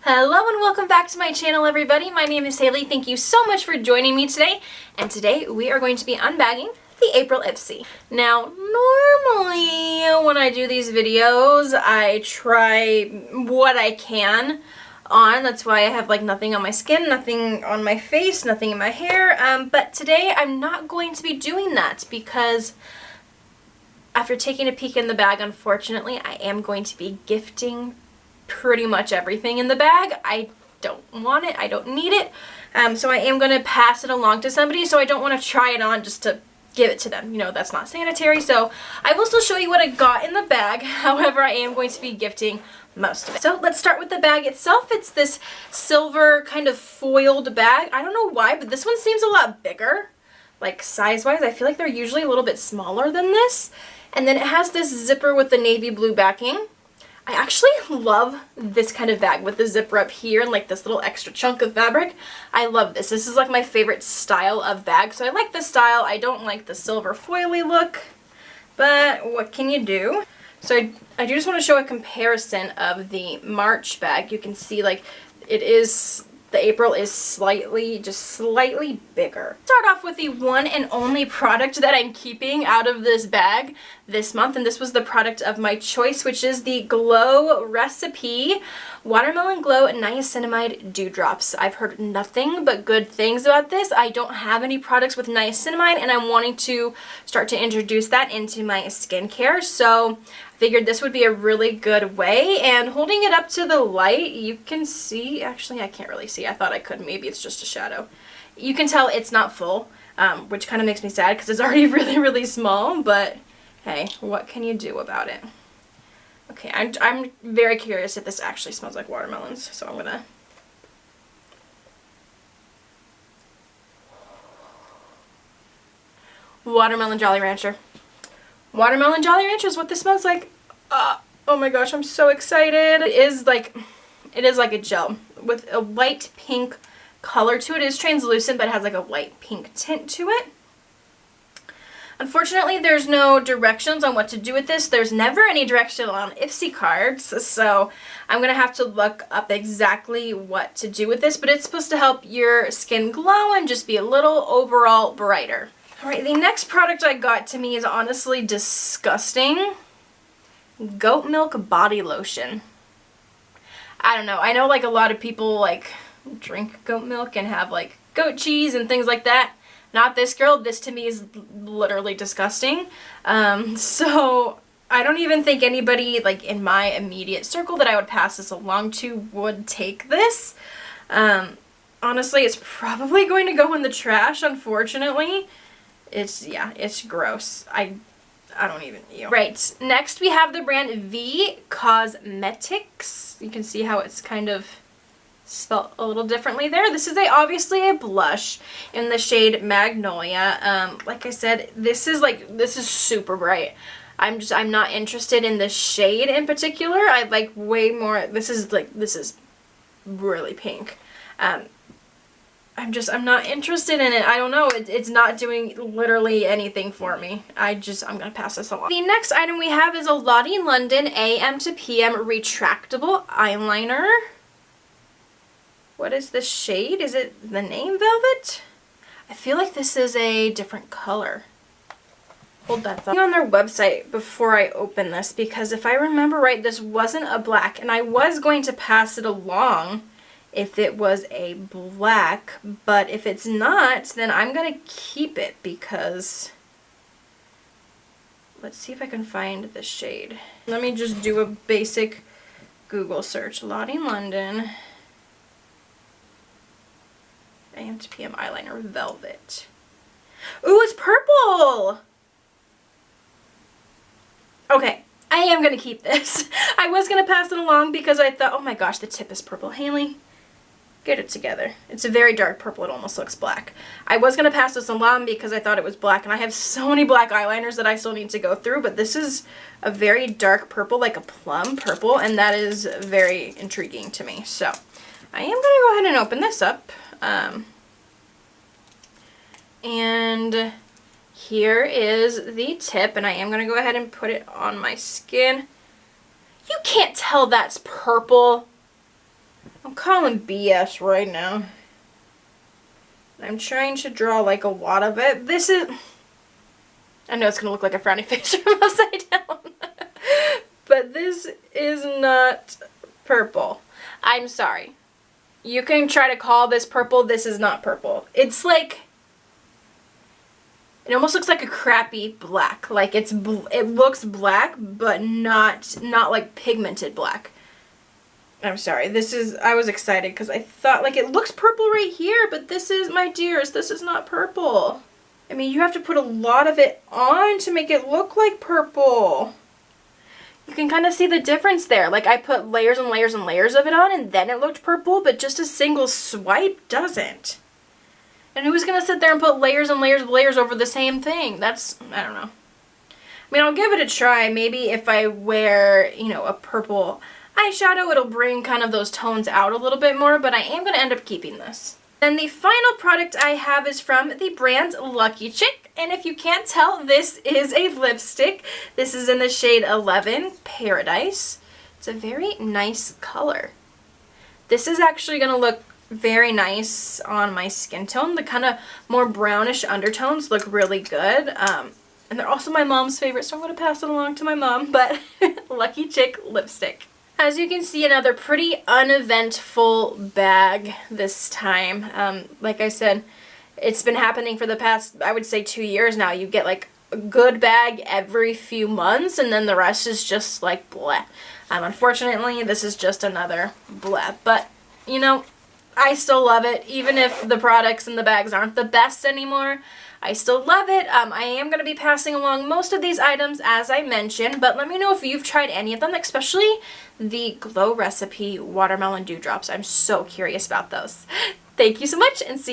Hello and welcome back to my channel, everybody. My name is Haley. Thank you so much for joining me today. And today we are going to be unbagging the April IPSY. Now, normally when I do these videos, I try what I can on. That's why I have like nothing on my skin, nothing on my face, nothing in my hair. But today I'm not going to be doing that because after taking a peek in the bag, unfortunately, I am going to be gifting pretty much everything in the bag. I don't want it. I don't need it. So I am going to pass it along to somebody, so I don't want to try it on just to give it to them. You know, that's not sanitary. So I will still show you what I got in the bag. However, I am going to be gifting most of it. So let's start with the bag itself. It's this silver kind of foiled bag. I don't know why, but this one seems a lot bigger. Like size-wise, I feel like they're usually a little bit smaller than this. And then it has this zipper with the navy blue backing. I actually love this kind of bag with the zipper up here and like this little extra chunk of fabric. I love this. This is like my favorite style of bag. So I like this style. I don't like the silver foily look, but what can you do? So I do just want to show a comparison of the March bag. You can see like it is, the April is just slightly bigger. Start off with the one and only product that I'm keeping out of this bag this month, and this was the product of my choice, which is the Glow Recipe Watermelon Glow Niacinamide Dewdrops. I've heard nothing but good things about this. I don't have any products with niacinamide, and I'm wanting to start to introduce that into my skincare, so I figured this would be a really good way. And holding it up to the light, you can see, actually I can't really see, I thought I could, maybe it's just a shadow. You can tell it's not full, which kind of makes me sad because it's already really small, but hey, what can you do about it? Okay, I'm very curious if this actually smells like watermelons, so I'm gonna... Watermelon Jolly Rancher. Watermelon Jolly Rancher is what this smells like. Oh my gosh, I'm so excited. It is like a gel with a light pink color to it. It is translucent, but it has like a light pink tint to it. Unfortunately, there's no directions on what to do with this. There's never any direction on IPSY cards, so I'm going to have to look up exactly what to do with this, but it's supposed to help your skin glow and just be a little overall brighter. Alright, the next product I got to me is honestly disgusting. Goat milk body lotion. I don't know. I know like a lot of people like drink goat milk and have like goat cheese and things like that. Not this girl. This to me is literally disgusting. So I don't even think anybody like in my immediate circle that I would pass this along to would take this. Honestly, it's probably going to go in the trash, unfortunately. It's gross. I don't even eat. Right, next we have the brand V Kosmeticks. You can see how it's kind of spelled a little differently there. This is obviously a blush in the shade Magnolia. Like I said, this is super bright. I'm not interested in this shade in particular. I like way more, this is really pink. I'm not interested in it. I don't know. It's not doing literally anything for me. I'm gonna pass this along. The next item we have is a Lottie London AM to PM retractable eyeliner. What is the shade? Is it the name Velvet? I feel like this is a different color. Hold that thought. On their website before I open this, because if I remember right, this wasn't a black, and I was going to pass it along if it was a black, but if it's not, then I'm gonna keep it because let's see if I can find the shade. Let me just do a basic Google search. Lottie London AM to PM eyeliner Velvet. Ooh, it's purple! Okay, I am gonna keep this. I was gonna pass it along because I thought, oh my gosh, the tip is purple. Haley, get it together. It's a very dark purple. It almost looks black. I was going to pass this along because I thought it was black, and I have so many black eyeliners that I still need to go through, but this is a very dark purple, like a plum purple, and that is very intriguing to me. So I am going to go ahead and open this up. And here is the tip, and I am going to go ahead and put it on my skin. You can't tell that's purple. Oh, calling BS right now. I'm trying to draw like a wad of it. This is... I know it's going to look like a frowny face from upside down. But this is not purple. I'm sorry. You can try to call this purple. This is not purple. It's like... It almost looks like a crappy black. Like it looks black, but not like pigmented black. I'm sorry. I was excited because I thought like it looks purple right here, but this is, my dears, this is not purple. I mean, you have to put a lot of it on to make it look like purple. You can kind of see the difference there. Like I put layers and layers and layers of it on and then it looked purple, but just a single swipe doesn't. And who's going to sit there and put layers and layers of layers over the same thing? That's, I don't know. I mean, I'll give it a try. Maybe if I wear, you know, a purple eyeshadow, it'll bring kind of those tones out a little bit more, but I am going to end up keeping this. And the final product I have is from the brand Lucky Chick. And if you can't tell, this is a lipstick. This is in the shade 11, Paradise. It's a very nice color. This is actually going to look very nice on my skin tone. The kind of more brownish undertones look really good. And they're also my mom's favorite, so I'm going to pass it along to my mom. But Lucky Chick lipstick. As you can see, another pretty uneventful bag this time. Like I said, it's been happening for the past, I would say, 2 years now. You get like a good bag every few months, and then the rest is just like bleh. Unfortunately, this is just another bleh. But, you know, I still love it. Even if the products and the bags aren't the best anymore, I still love it. I am going to be passing along most of these items as I mentioned, but let me know if you've tried any of them, especially the Glow Recipe Watermelon Dewdrops. I'm so curious about those. Thank you so much, and see you.